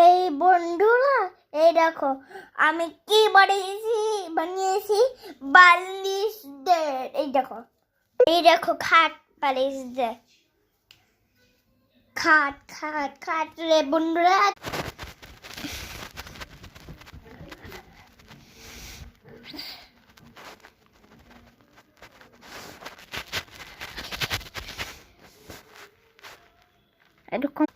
এই বন্ধুরা, এই দেখো আমি কি বানিয়েছি বালিশদের। এই দেখো খাট বালিশদের। খাট খাট খাট রে বন্ধুরা। এরকম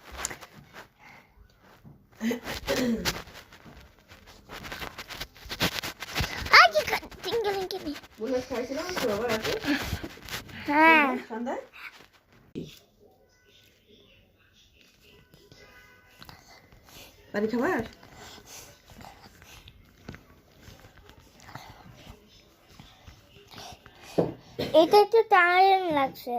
হ্যাঁ, বাড়ি খাবার এটা একটু টাইম লাগছে।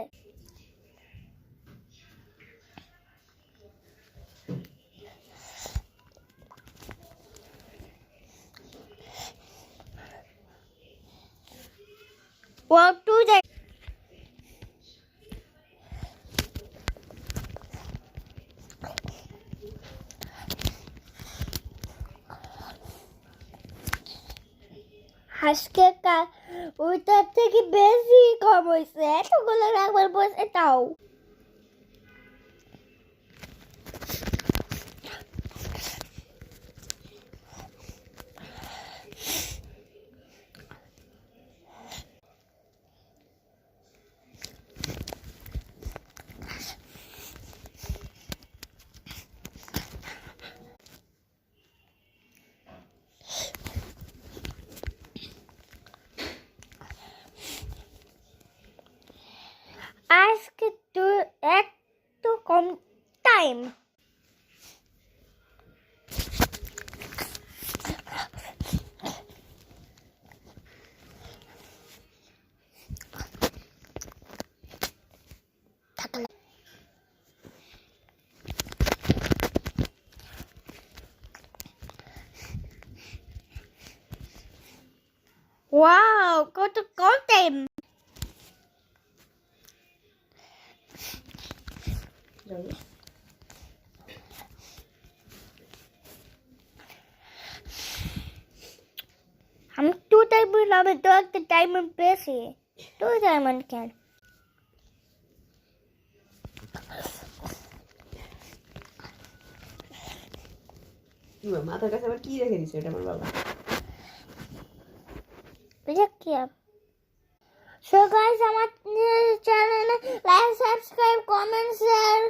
একটু আজকে ওইটার থেকে বেশি কম হয়েছে। এতগুলো একবার বসে তাও আজকে তো একটু কম টাইম। ওয়াও, কত কম টাইম। আমি টু টাইম বললাম, তো একটা টাইম বেশি। টু টাইম কেন? মাথার কাছে আবার কি রেখে দিছে এটা আমার বাবা। সো গাইস, আমার চ্যানেলে লাইক, সাবস্ক্রাইব, কমেন্ট, শেয়ার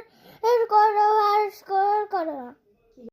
করো আর স্কোর করো।